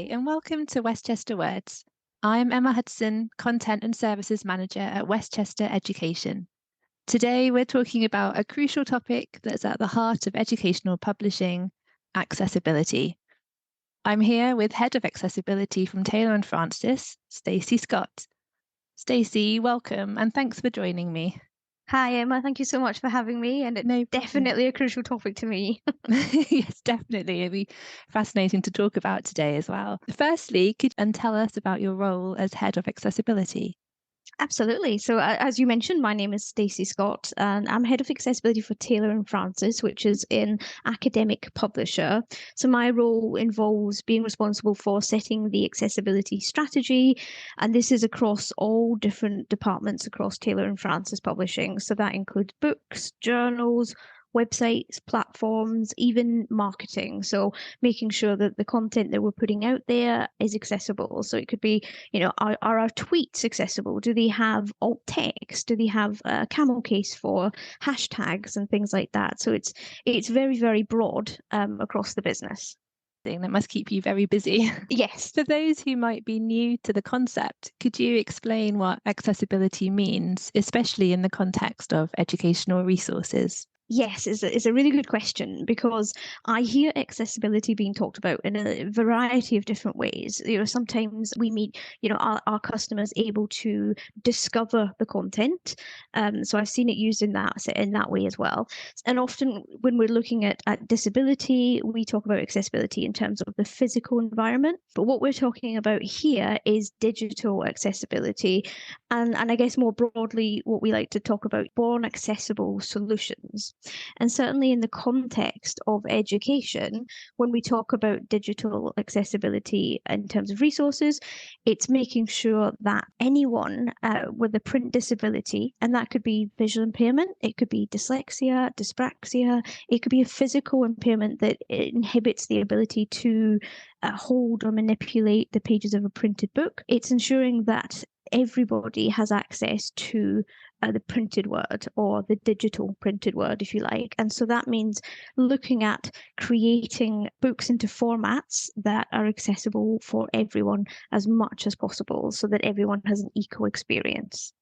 And welcome to Westchester Words. I'm Emma Hudson, Content and Services Manager at Westchester Education. Today, we're talking about a crucial topic that's at the heart of educational publishing, accessibility. I'm here with Head of Accessibility from Taylor & Francis, Stacy Scott. Stacy, welcome, and thanks for joining me. Hi, Emma. Thank you so much for having me. And it's definitely a crucial topic to me. Yes, definitely. It'd be fascinating to talk about today as well. Firstly, could you tell us about your role as Head of Accessibility? Absolutely. So, as you mentioned, my name is Stacy Scott, and I'm head of accessibility for Taylor & Francis, which is an academic publisher. So, my role involves being responsible for setting the accessibility strategy, and this is across all different departments across Taylor & Francis Publishing. So, that includes books, journals, websites, platforms, even marketing. So making sure that the content that we're putting out there is accessible. So it could be, are our tweets accessible? Do they have alt text? Do they have a camel case for hashtags and things like that? So it's very, very broad across the business. That must keep you very busy. Yes. For those who might be new to the concept, could you explain what accessibility means, especially in the context of educational resources? Yes, it's a really good question because I hear accessibility being talked about in a variety of different ways. Sometimes we meet, our customers able to discover the content. So I've seen it used in that way as well. And often when we're looking at disability, we talk about accessibility in terms of the physical environment. But what we're talking about here is digital accessibility. And I guess more broadly, what we like to talk about, born accessible solutions. And certainly in the context of education, when we talk about digital accessibility in terms of resources, it's making sure that anyone with a print disability, and that could be visual impairment, it could be dyslexia, dyspraxia, it could be a physical impairment that inhibits the ability to hold or manipulate the pages of a printed book. It's ensuring that everybody has access to the printed word or the digital printed word, if you like. And so that means looking at creating books into formats that are accessible for everyone as much as possible so that everyone has an equal experience.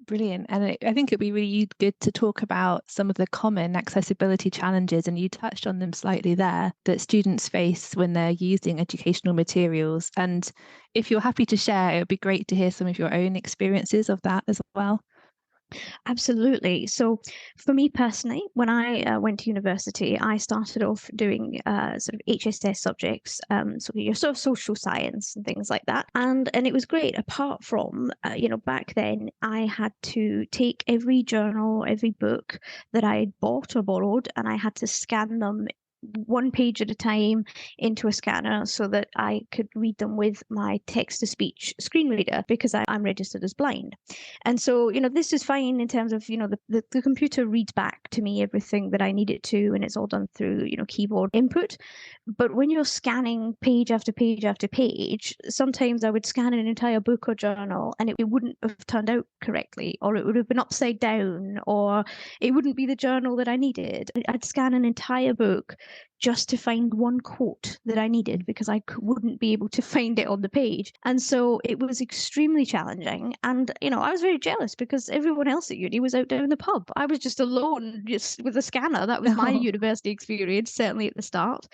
Brilliant. And I think it'd be really good to talk about some of the common accessibility challenges, and you touched on them slightly there, that students face when they're using educational materials. And if you're happy to share, it would be great to hear some of your own experiences of that as well. Absolutely. So for me personally, when I went to university, I started off doing sort of HSS subjects, so your sort of social science and things like that. And it was great. Apart from, back then I had to take every journal, every book that I had bought or borrowed, and I had to scan them one page at a time into a scanner so that I could read them with my text-to-speech screen reader because I'm registered as blind. And so, this is fine in terms of, the computer reads back to me everything that I need it to, and it's all done through, keyboard input. But when you're scanning page after page after page, sometimes I would scan an entire book or journal and it wouldn't have turned out correctly, or it would have been upside down, or it wouldn't be the journal that I needed. I'd scan an entire book just to find one quote that I needed because I wouldn't be able to find it on the page. And so it was extremely challenging. And, I was very jealous because everyone else at uni was out down the pub. I was just alone, just with a scanner. That was my university experience, certainly at the start.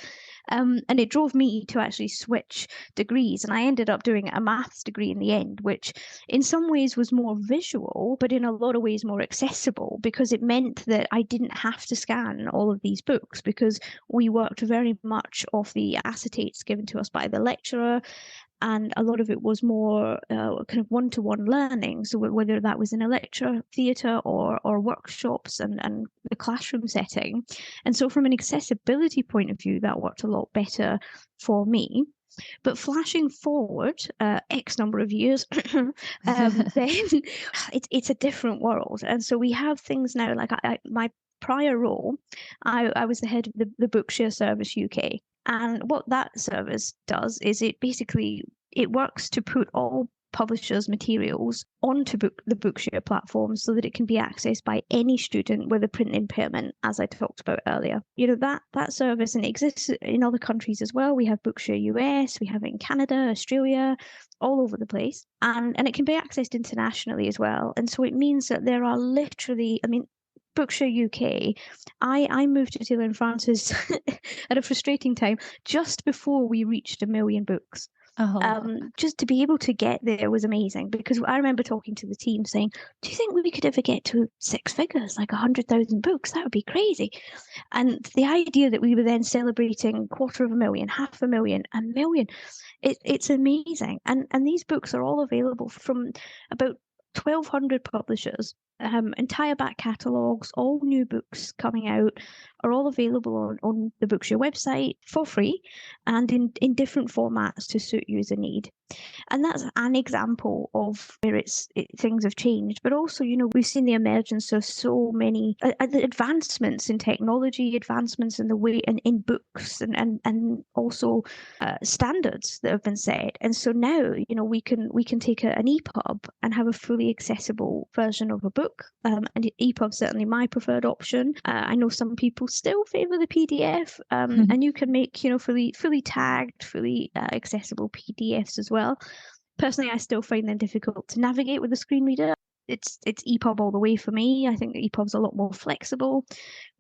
And it drove me to actually switch degrees. And I ended up doing a maths degree in the end, which in some ways was more visual, but in a lot of ways more accessible because it meant that I didn't have to scan all of these books because we worked very much off the acetates given to us by the lecturer. And a lot of it was more kind of one-to-one learning. So whether that was in a lecture theatre or workshops and the classroom setting. And so from an accessibility point of view, that worked a lot better for me. But flashing forward X number of years, then it's a different world. And so we have things now, like my prior role, I was the head of the Bookshare Service UK. And what that service does is it works to put all publishers' materials onto the Bookshare platform so that it can be accessed by any student with a print impairment, as I talked about earlier. That service, and it exists in other countries as well. We have Bookshare US, we have it in Canada, Australia, all over the place. And it can be accessed internationally as well. And so it means that there are literally, Bookshare UK, I moved to Taylor and Francis at a frustrating time just before we reached 1 million books. Just to be able to get there was amazing, because I remember talking to the team saying, do you think we could ever get to 6 figures, like 100,000 books? That would be crazy. And the idea that we were then celebrating 250,000, 500,000, 1 million, it's amazing. And these books are all available from about 1,200 publishers. Entire back catalogues, all new books coming out are all available on the Bookshare website for free and in different formats to suit user need. And that's an example of where things have changed. But also, we've seen the emergence of so many advancements in technology, advancements in the way in books, and also standards that have been set. And so now, we can take an EPUB and have a fully accessible version of a book. And EPUB is certainly my preferred option. I know some people still favour the PDF, and you can make fully tagged, fully accessible PDFs as well. Personally, I still find them difficult to navigate with a screen reader. It's EPUB all the way for me. I think EPUB's a lot more flexible,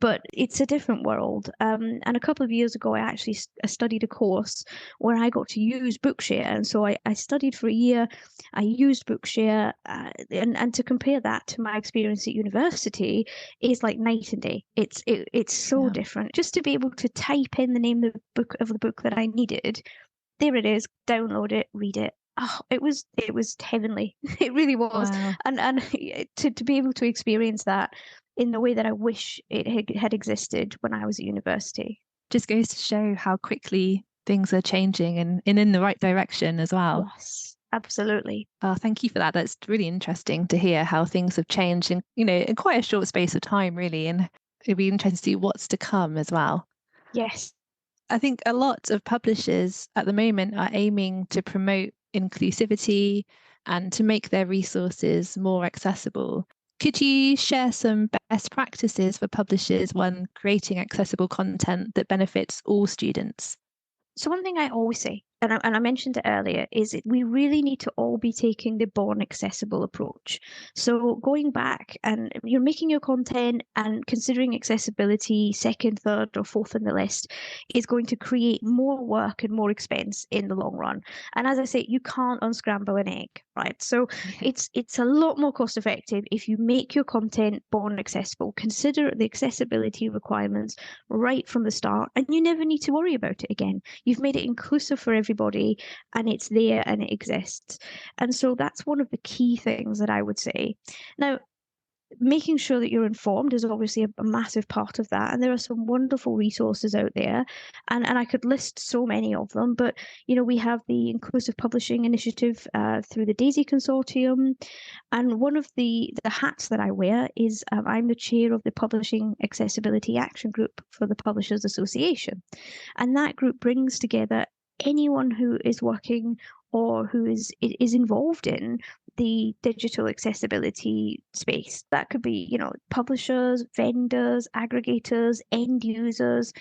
but it's a different world. And a couple of years ago, I actually studied a course where I got to use Bookshare. And so I studied for a year. I used Bookshare, and to compare that to my experience at university is like night and day. It's so different. Just to be able to type in the name of the book that I needed, there it is, download it, read it. Oh, it was heavenly. It really was. Wow. And to be able to experience that in the way that I wish it had existed when I was at university. Just goes to show how quickly things are changing and in the right direction as well. Yes, absolutely. Oh, thank you for that. That's really interesting to hear how things have changed in quite a short space of time, really. And it'd be interesting to see what's to come as well. Yes. I think a lot of publishers at the moment are aiming to promote inclusivity and to make their resources more accessible. Could you share some best practices for publishers when creating accessible content that benefits all students? So one thing I always say, and I mentioned it earlier, is we really need to all be taking the born accessible approach. So going back and you're making your content and considering accessibility second, third, or fourth in the list is going to create more work and more expense in the long run. And as I say, you can't unscramble an egg, right? So it's a lot more cost effective if you make your content born accessible. Consider the accessibility requirements right from the start, and you never need to worry about it again. You've made it inclusive for everybody, and it's there and it exists. And so that's one of the key things that I would say. Now, making sure that you're informed is obviously a massive part of that. And there are some wonderful resources out there. And I could list so many of them, but, we have the Inclusive Publishing Initiative through the DAISY Consortium. And one of the hats that I wear is I'm the chair of the Publishing Accessibility Action Group for the Publishers Association. And that group brings together anyone who is working or who is involved in the digital accessibility space. That could be, publishers, vendors, aggregators, end users,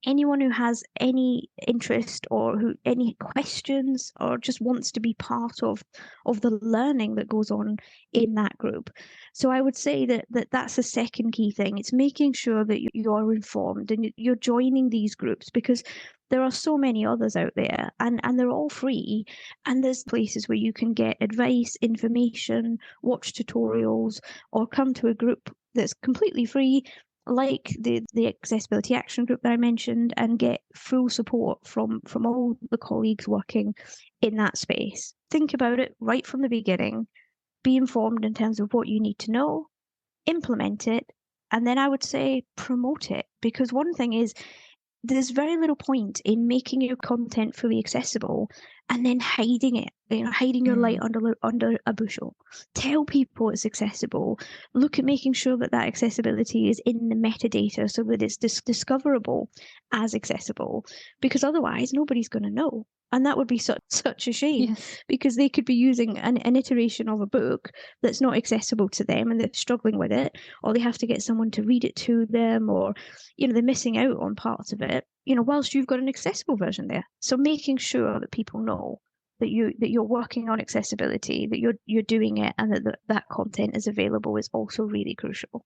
anyone who has any interest or any questions or just wants to be part of the learning that goes on in that group. So I would say that's the second key thing. It's making sure that you're informed and you're joining these groups, because there are so many others out there, and they're all free. And there's places where you can get advice, information, watch tutorials, or come to a group that's completely free, like the Accessibility Action Group that I mentioned, and get full support from all the colleagues working in that space. Think about it right from the beginning. Be informed in terms of what you need to know, implement it, and then I would say promote it. Because one thing is, there's very little point in making your content fully accessible and then hiding it, hiding your light under a bushel. Tell people it's accessible. Look at making sure that accessibility is in the metadata so that it's discoverable as accessible, because otherwise nobody's going to know. And that would be such a shame, Yes. because they could be using an iteration of a book that's not accessible to them and they're struggling with it, or they have to get someone to read it to them, or, they're missing out on parts of it, whilst you've got an accessible version there. So making sure that people know that you're working on accessibility, that you're doing it, and that content is available is also really crucial.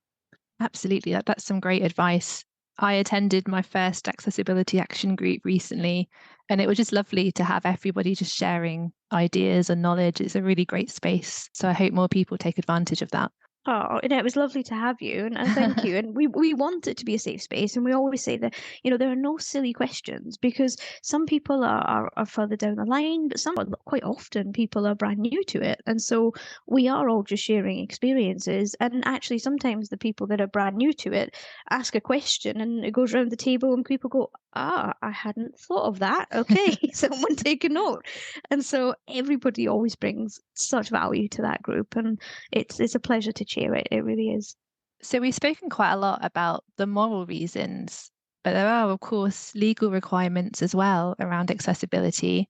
Absolutely. That's some great advice. I attended my first accessibility action group recently, and it was just lovely to have everybody just sharing ideas and knowledge. It's a really great space. So I hope more people take advantage of that. Oh, it was lovely to have you, and thank you. And we want it to be a safe space, and we always say that, there are no silly questions, because some people are further down the line, but quite often people are brand new to it. And so we are all just sharing experiences. And actually, sometimes the people that are brand new to it ask a question, and it goes around the table, and people go, I hadn't thought of that. Okay, someone take a note. And so everybody always brings such value to that group, and it's a pleasure to chair it. It really is. So we've spoken quite a lot about the moral reasons, but there are, of course, legal requirements as well around accessibility.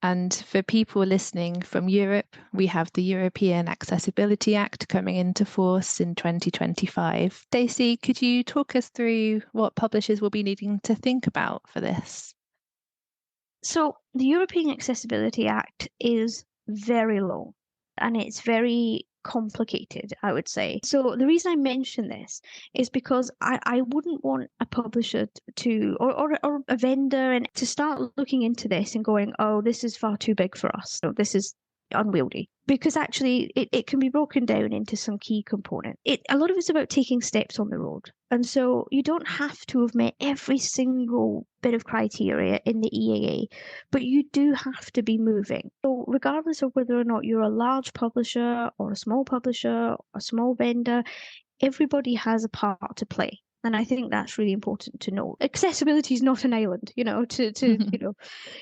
And for people listening from Europe, we have the European Accessibility Act coming into force in 2025. Stacey, could you talk us through what publishers will be needing to think about for this? So the European Accessibility Act is very long, and it's very complicated, I would say. So the reason I mention this is because I wouldn't want a publisher to or a vendor and to start looking into this and going, oh, this is far too big for us. No, this is unwieldy, because actually it can be broken down into some key components. A lot of it's about taking steps on the road. And so you don't have to have met every single bit of criteria in the EAA, but you do have to be moving. So regardless of whether or not you're a large publisher or a small publisher, a small vendor, everybody has a part to play. And I think that's really important to know. Accessibility is not an island, to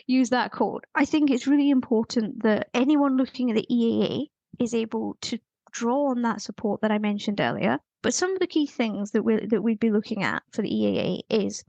use that quote. I think it's really important that anyone looking at the EAA is able to draw on that support that I mentioned earlier. But some of the key things that we'd be looking at for the EAA is,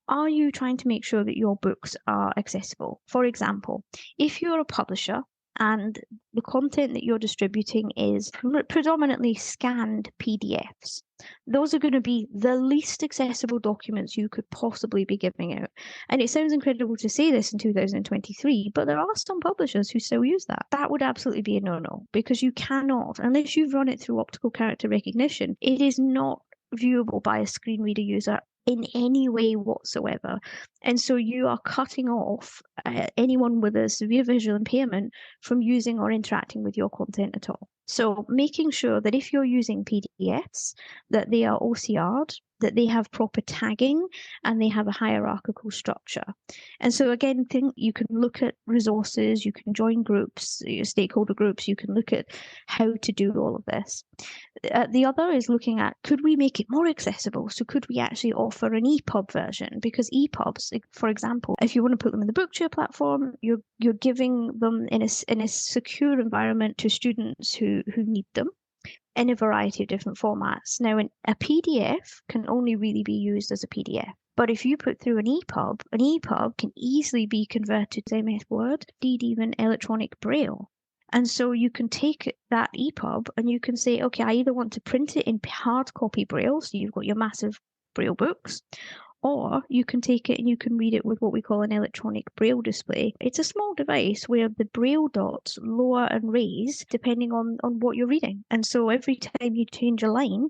are you trying to make sure that your books are accessible? For example, if you're a publisher and the content that you're distributing is predominantly scanned PDFs, those are going to be the least accessible documents you could possibly be giving out. And it sounds incredible to say this in 2023, but there are some publishers who still use that. That would absolutely be a no-no, because you cannot, unless you've run it through optical character recognition, it is not viewable by a screen reader user in any way whatsoever. And so you are cutting off anyone with a severe visual impairment from using or interacting with your content at all. So making sure that if you're using PDFs, that they are OCR'd, that they have proper tagging, and they have a hierarchical structure. And so again, you can look at resources, you can join groups, stakeholder groups, you can look at how to do all of this. The other is looking at, could we make it more accessible? So could we actually offer an EPUB version? Because EPUBs, for example, if you want to put them in the Bookshare platform, you're giving them in a secure environment to students who need them in a variety of different formats. Now, a PDF can only really be used as a PDF. But if you put through an EPUB can easily be converted to MS Word, indeed even electronic Braille. And so you can take that EPUB and you can say, okay, I either want to print it in hard copy Braille, so you've got your massive Braille books, or you can take it and you can read it with what we call an electronic Braille display. It's a small device where the Braille dots lower and raise depending on what you're reading. And so every time you change a line,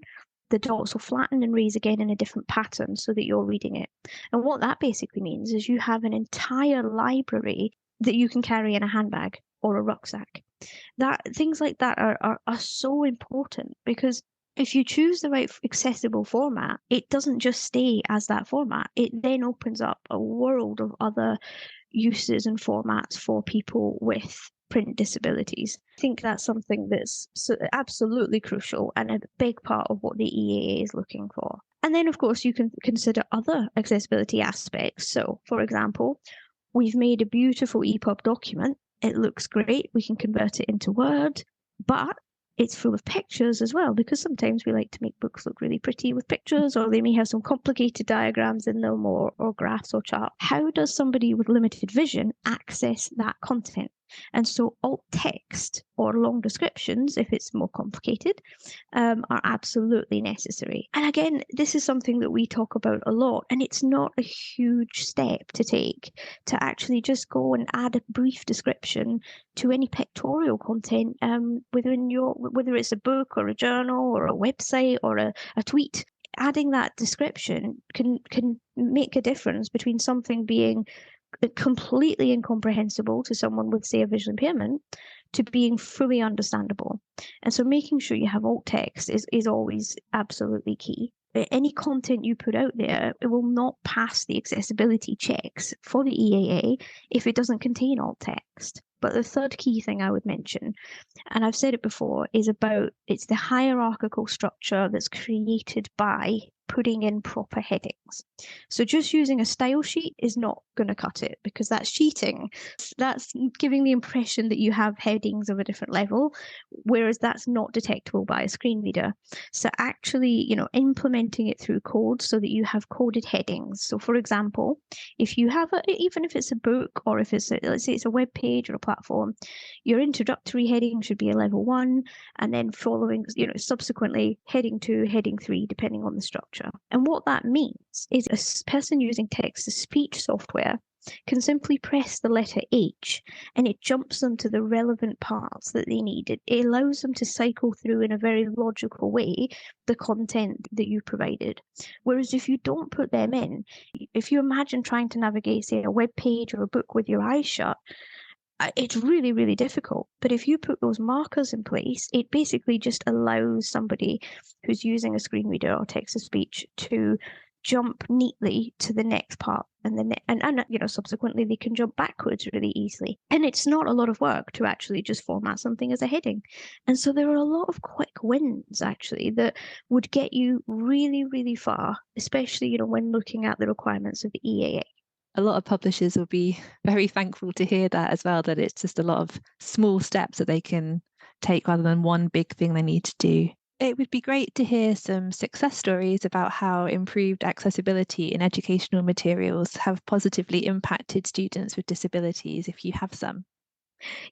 the dots will flatten and raise again in a different pattern so that you're reading it. And what that basically means is you have an entire library that you can carry in a handbag or a rucksack. Things like that are so important, because if you choose the right accessible format, it doesn't just stay as that format. It then opens up a world of other uses and formats for people with print disabilities. I think that's something that's absolutely crucial and a big part of what the EAA is looking for. And then, of course, you can consider other accessibility aspects. So, for example, we've made a beautiful EPUB document. It looks great. We can convert it into Word, but It's full of pictures as well, because sometimes we like to make books look really pretty with pictures, or they may have some complicated diagrams in them, or graphs or charts. How does somebody with limited vision access that content? And so alt text or long descriptions, if it's more complicated, are absolutely necessary. And again, this is something that we talk about a lot, and it's not a huge step to take to actually just go and add a brief description to any pictorial content within whether it's a book or a journal or a website or a tweet. Adding that description can make a difference between something being completely incomprehensible to someone with, say, a visual impairment, to being fully understandable. And so making sure you have alt text is always absolutely key. Any content you put out there, it will not pass the accessibility checks for the EAA if it doesn't contain alt text. But the third key thing I would mention, and I've said it before, is it's the hierarchical structure that's created by putting in proper headings. So just using a style sheet is not going to cut it, because that's cheating. That's giving the impression that you have headings of a different level, whereas that's not detectable by a screen reader. So actually, implementing it through code so that you have coded headings. So for example, if you have even if it's a book, or if it's let's say it's a web page or a platform, your introductory heading should be a level 1, and then following, subsequently heading 2, heading 3, depending on the structure. And what that means is a person using text-to-speech software can simply press the letter H and it jumps them to the relevant parts that they need. It allows them to cycle through in a very logical way the content that you provided. Whereas if you don't put them in, if you imagine trying to navigate, say, a web page or a book with your eyes shut, it's really, really difficult. But if you put those markers in place, it basically just allows somebody who's using a screen reader or text-to-speech to jump neatly to the next part, and then subsequently they can jump backwards really easily. And it's not a lot of work to actually just format something as a heading. And so there are a lot of quick wins actually that would get you really, really far, especially when looking at the requirements of the EAA. A lot of publishers will be very thankful to hear that as well, that it's just a lot of small steps that they can take rather than one big thing they need to do. It would be great to hear some success stories about how improved accessibility in educational materials have positively impacted students with disabilities, if you have some.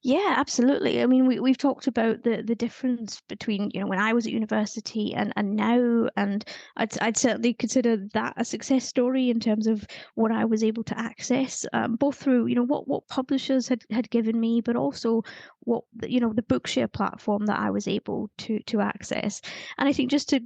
Yeah, absolutely. I mean, we've talked about the difference between, when I was at university and now, and I'd certainly consider that a success story in terms of what I was able to access, both through, what publishers had given me, but also what, the Bookshare platform that I was able to access. And I think just to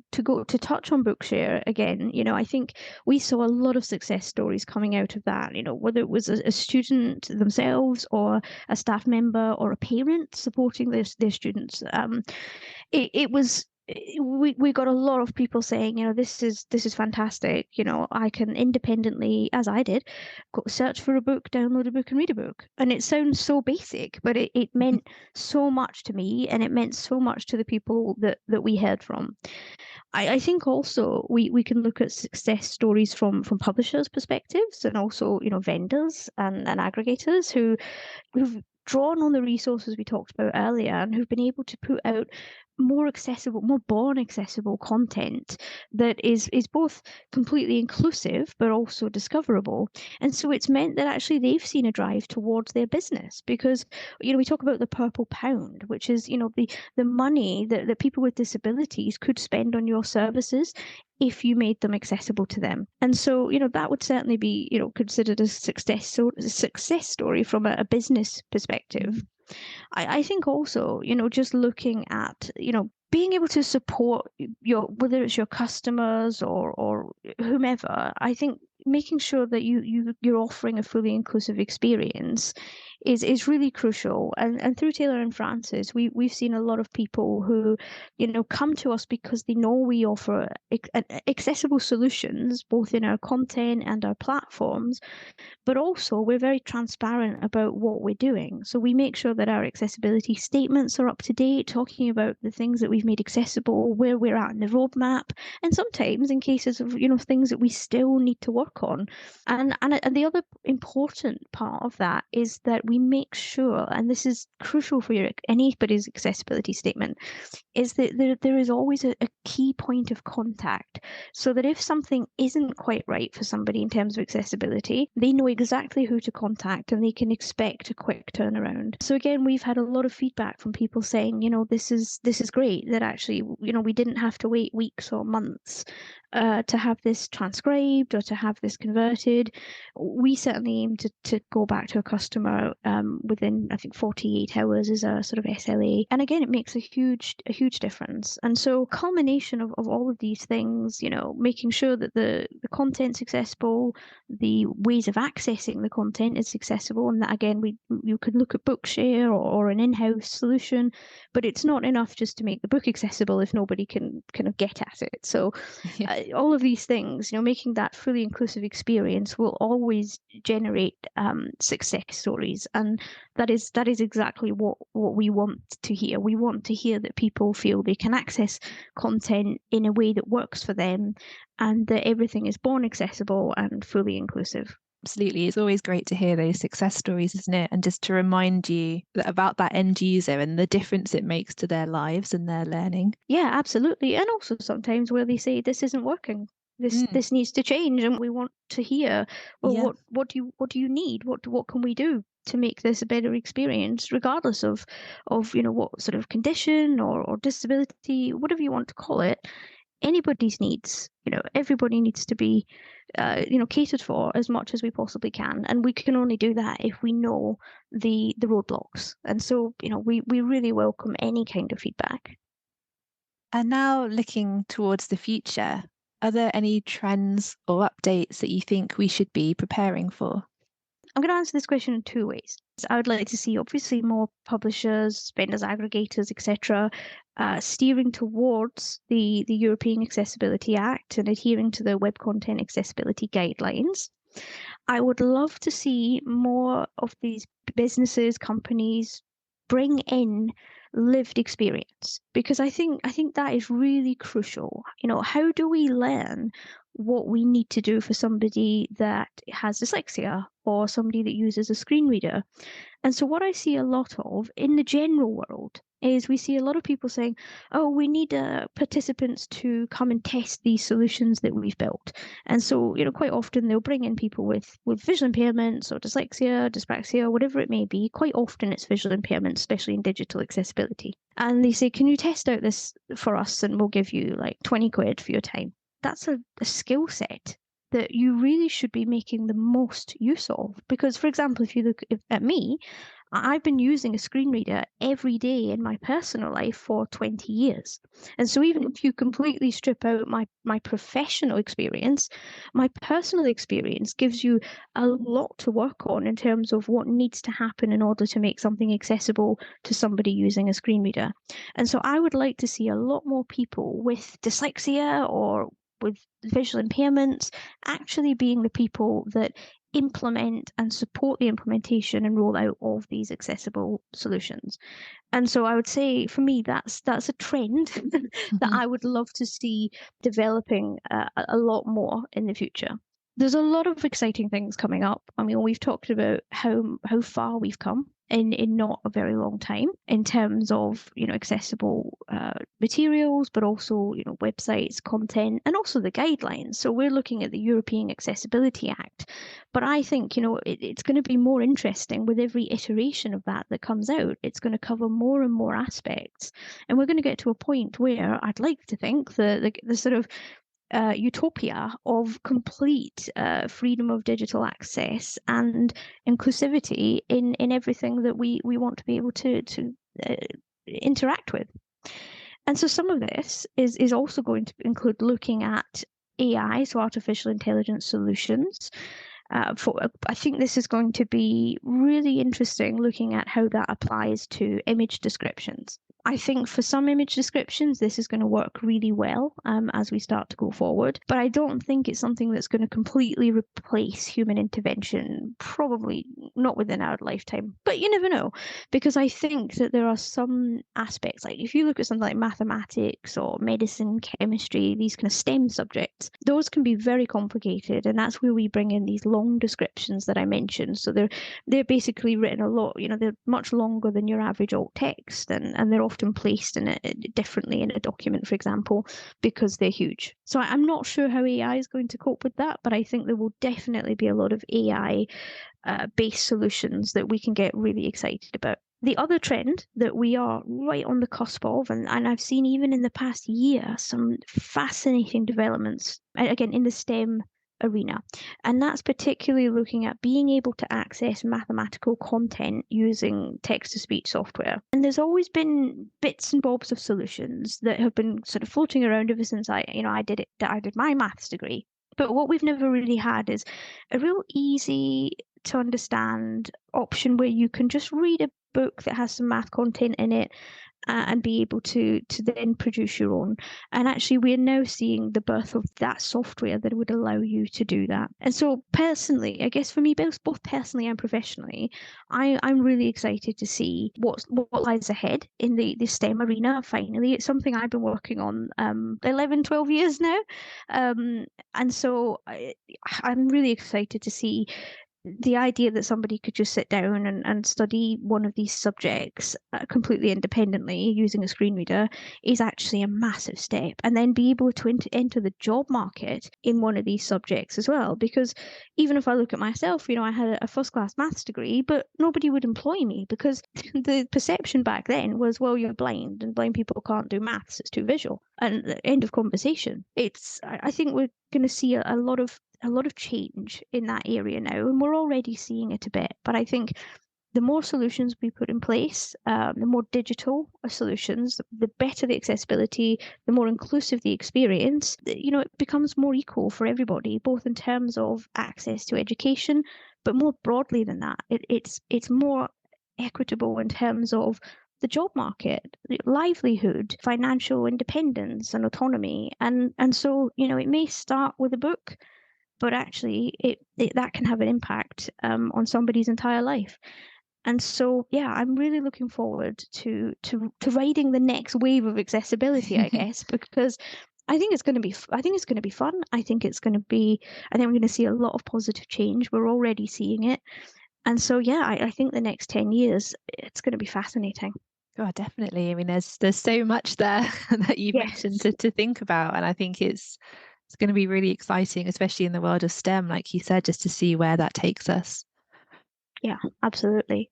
touch on Bookshare again, I think we saw a lot of success stories coming out of that, whether it was a student themselves or a staff member or a parent supporting their students. We got a lot of people saying, this is fantastic. I can independently, as I did, go search for a book, download a book, and read a book. And it sounds so basic, but it meant so much to me, and it meant so much to the people that we heard from. I think also we can look at success stories from publishers' perspectives, and also vendors and aggregators who've drawn on the resources we talked about earlier, and who've been able to put out more accessible, more born accessible content that is both completely inclusive but also discoverable. And so it's meant that actually they've seen a drive towards their business, because we talk about the purple pound, which is the money that people with disabilities could spend on your services if you made them accessible to them. And so that would certainly be considered a success story from a business perspective. I think also, just looking at, being able to support whether it's your customers or whomever, I think making sure that you're offering a fully inclusive experience is really crucial. And through Taylor and Francis, we've seen a lot of people who, come to us because they know we offer accessible solutions, both in our content and our platforms, but also we're very transparent about what we're doing. So we make sure that our accessibility statements are up to date, talking about the things that we've made accessible, where we're at in the roadmap, and sometimes in cases of things that we still need to work on. And the other important part of that is that we make sure, and this is crucial for anybody's accessibility statement, is that there is always a key point of contact, so that if something isn't quite right for somebody in terms of accessibility, they know exactly who to contact and they can expect a quick turnaround. So again, we've had a lot of feedback from people saying, this is great that actually, we didn't have to wait weeks or months to have this transcribed or to have this converted. We certainly aim to go back to a customer within, I think, 48 hours is a sort of SLA. And again, it makes a huge difference. And so culmination of all of these things, making sure that the content's accessible, the ways of accessing the content is accessible, and that again, you could look at Bookshare or an in-house solution, but it's not enough just to make the book accessible if nobody can kind of get at it. So all of these things, making that fully inclusive experience will always generate success stories, and that is exactly what we want to hear. We want to hear that people feel they can access content in a way that works for them, and that everything is born accessible and fully inclusive. Absolutely. It's always great to hear those success stories, isn't it? And just to remind you about that end user and the difference it makes to their lives and their learning. Yeah, absolutely. And also sometimes where they say this isn't working, this needs to change, and we want to hear, well, what do you need? What can we do to make this a better experience, regardless of what sort of condition or disability, whatever you want to call it. Anybody's needs, everybody needs to be catered for as much as we possibly can, and we can only do that if we know the roadblocks. And so we really welcome any kind of feedback. And now looking towards the future, are there any trends or updates that you think we should be preparing for? I'm going to answer this question in two ways. I would like to see, obviously, more publishers, vendors, aggregators, etc., steering towards the European Accessibility Act and adhering to the Web Content Accessibility Guidelines. I would love to see more of these businesses, companies bring in lived experience, because I think that is really crucial. How do we learn what we need to do for somebody that has dyslexia or somebody that uses a screen reader? And so what I see a lot of in the general world is we see a lot of people saying, oh, we need participants to come and test these solutions that we've built. And so, quite often they'll bring in people with visual impairments or dyslexia, dyspraxia, whatever it may be. Quite often it's visual impairments, especially in digital accessibility. And they say, can you test out this for us and we'll give you like 20 quid for your time. That's a skill set that you really should be making the most use of. Because, for example, if you look at me, I've been using a screen reader every day in my personal life for 20 years. And so even if you completely strip out my professional experience, my personal experience gives you a lot to work on in terms of what needs to happen in order to make something accessible to somebody using a screen reader. And so I would like to see a lot more people with dyslexia or with visual impairments actually being the people that implement and support the implementation and rollout of these accessible solutions. And so I would say, for me, that's a trend that I would love to see developing a lot more in the future. There's a lot of exciting things coming up. I mean, we've talked about how far we've come in not a very long time in terms of accessible materials, but also websites, content, and also the guidelines. So we're looking at the European Accessibility Act, but I think it's going to be more interesting with every iteration of that comes out. It's going to cover more and more aspects, and we're going to get to a point where I'd like to think the sort of utopia of complete freedom of digital access and inclusivity in everything that we want to be able to interact with. And so some of this is also going to include looking at AI, so artificial intelligence solutions. I think this is going to be really interesting, looking at how that applies to image descriptions. I think for some image descriptions, this is going to work really well as we start to go forward. But I don't think it's something that's going to completely replace human intervention, probably not within our lifetime. But you never know, because I think that there are some aspects, like if you look at something like mathematics or medicine, chemistry, these kind of STEM subjects, those can be very complicated. And that's where we bring in these long descriptions that I mentioned. So they're basically written a lot, they're much longer than your average alt text, and they're often placed in it differently in a document, for example, because they're huge. So I'm not sure how AI is going to cope with that, but I think there will definitely be a lot of AI based solutions that we can get really excited about. The other trend that we are right on the cusp of, and I've seen even in the past year, some fascinating developments, again, in the STEM arena. And that's particularly looking at being able to access mathematical content using text-to-speech software. And there's always been bits and bobs of solutions that have been sort of floating around ever since I did my maths degree. But what we've never really had is a real easy to understand option where you can just read a book that has some math content in it and be able to then produce your own. And actually, we're now seeing the birth of that software that would allow you to do that. And so personally, I guess for me, both personally and professionally, I'm really excited to see what lies ahead in the STEM arena. Finally, it's something I've been working on 11, 12 years now. And so I'm really excited to see the idea that somebody could just sit down and study one of these subjects completely independently using a screen reader is actually a massive step. And then be able to enter the job market in one of these subjects as well. Because even if I look at myself, I had a first class maths degree, but nobody would employ me because the perception back then was, well, you're blind and blind people can't do maths. It's too visual. And end of conversation. I think we're going to see a lot of change in that area now, and we're already seeing it a bit. But I think the more solutions we put in place, the more digital solutions, the better the accessibility, the more inclusive the experience, it becomes more equal for everybody, both in terms of access to education, but more broadly than that, it's more equitable in terms of the job market, livelihood, financial independence and autonomy. And so, it may start with a book, but actually that can have an impact on somebody's entire life. And so, yeah, I'm really looking forward to riding the next wave of accessibility, I guess, because I think it's going to be fun. I think we're going to see a lot of positive change. We're already seeing it. And so, yeah, I think the next 10 years, it's going to be fascinating. Oh, definitely. I mean, there's so much there that you mentioned to think about. And I think it's going to be really exciting, especially in the world of STEM, like you said, just to see where that takes us. Yeah, absolutely.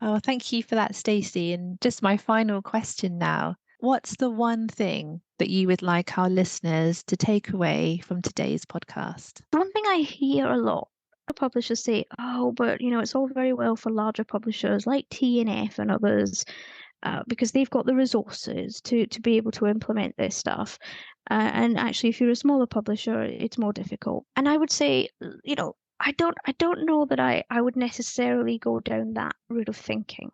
Oh, thank you for that, Stacey. And just my final question now. What's the one thing that you would like our listeners to take away from today's podcast? One thing I hear a lot, publishers say, oh, but it's all very well for larger publishers like T&F and others, because they've got the resources to be able to implement this stuff. And actually, if you're a smaller publisher, it's more difficult. And I would say, I don't know that I would necessarily go down that route of thinking,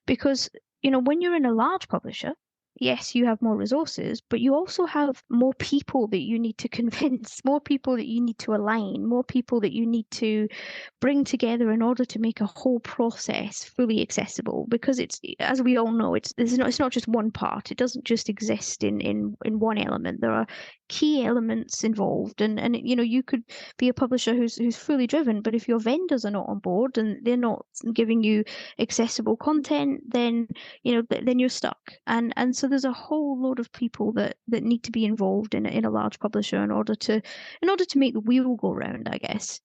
because when you're in a large publisher, yes, you have more resources, but you also have more people that you need to convince, more people that you need to align, more people that you need to bring together in order to make a whole process fully accessible. Because it's, as we all know, it's not just one part. It doesn't just exist in one element. There are key elements involved, and you could be a publisher who's fully driven, but if your vendors are not on board and they're not giving you accessible content, then then you're stuck. And so there's a whole load of people that need to be involved in a large publisher in order to make the wheel go round, I guess.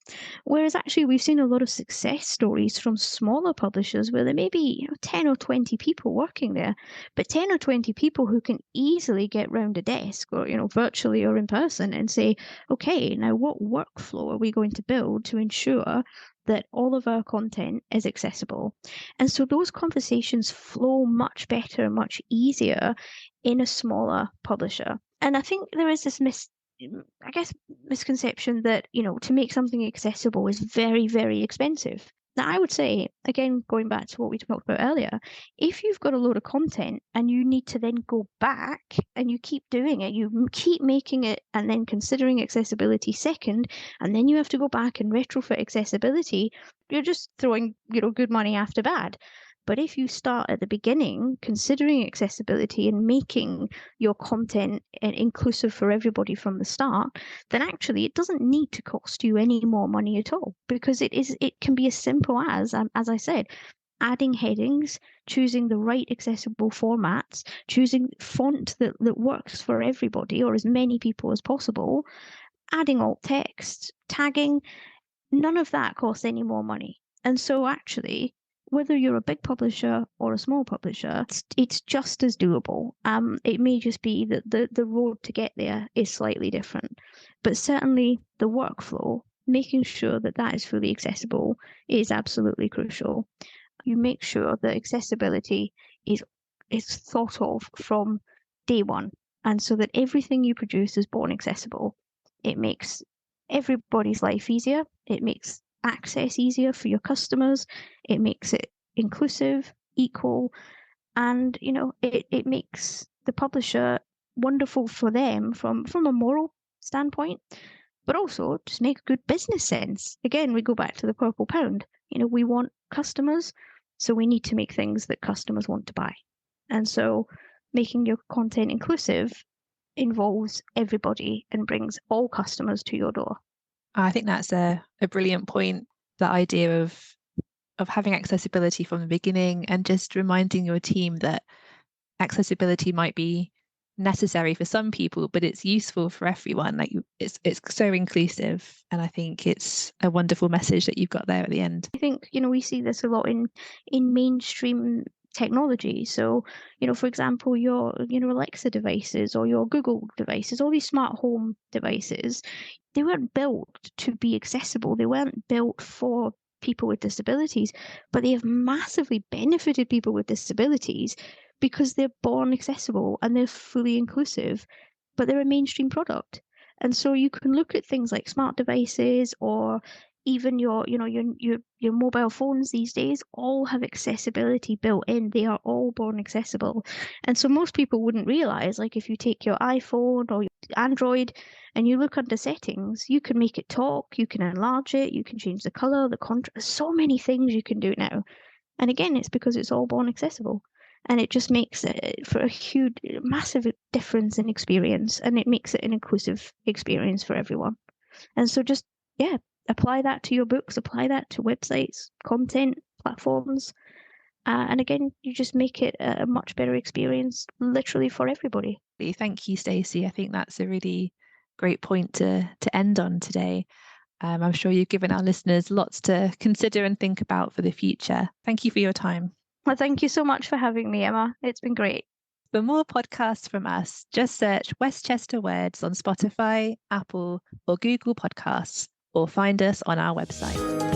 Whereas actually we've seen a lot of success stories from smaller publishers where there may be 10 or 20 people working there, but 10 or 20 people who can easily get round a desk or virtually or in person and say, okay, now what workflow are we going to build to ensure that all of our content is accessible? And so those conversations flow much better, much easier in a smaller publisher. And I think there is this misconception that, to make something accessible is very, very expensive. Now, I would say, again, going back to what we talked about earlier, if you've got a load of content and you need to then go back and you keep doing it, you keep making it and then considering accessibility second, and then you have to go back and retrofit accessibility, you're just throwing, good money after bad. But if you start at the beginning, considering accessibility and making your content inclusive for everybody from the start, then actually it doesn't need to cost you any more money at all, because it can be as simple as I said, adding headings, choosing the right accessible formats, choosing font that works for everybody or as many people as possible, adding alt text, tagging. None of that costs any more money. And so actually, whether you're a big publisher or a small publisher, it's just as doable. It may just be that the road to get there is slightly different, but certainly the workflow, making sure that that is fully accessible, is absolutely crucial. You make sure that accessibility is thought of from day one, and so that everything you produce is born accessible. It makes everybody's life easier. It makes access easier for your customers. It makes it inclusive, equal, and it makes the publisher wonderful for them from a moral standpoint, but also just make good business sense. Again, we go back to the purple pound. We want customers, so we need to make things that customers want to buy. And so making your content inclusive involves everybody and brings all customers to your door. I think that's a brilliant point, the idea of having accessibility from the beginning and just reminding your team that accessibility might be necessary for some people, but it's useful for everyone. Like it's so inclusive, and I think it's a wonderful message that you've got there at the end. I think we see this a lot in mainstream technology. So for example, your Alexa devices or your Google devices, all these smart home devices, they weren't built to be accessible. They weren't built for people with disabilities, but they have massively benefited people with disabilities because they're born accessible and they're fully inclusive, but they're a mainstream product. And so you can look at things like smart devices or even your mobile phones these days all have accessibility built in. They are all born accessible. And so most people wouldn't realize, like if you take your iPhone or your Android and you look under settings, you can make it talk, you can enlarge it, you can change the color, the contrast, so many things you can do now. And again, it's because it's all born accessible. And it just makes it for a huge, massive difference in experience, and it makes it an inclusive experience for everyone. And so just, apply that to your books, apply that to websites, content, platforms. And again, you just make it a much better experience literally for everybody. Thank you, Stacey. I think that's a really great point to end on today. I'm sure you've given our listeners lots to consider and think about for the future. Thank you for your time. Well, thank you so much for having me, Emma. It's been great. For more podcasts from us, just search Westchester Words on Spotify, Apple, or Google Podcasts, or find us on our website.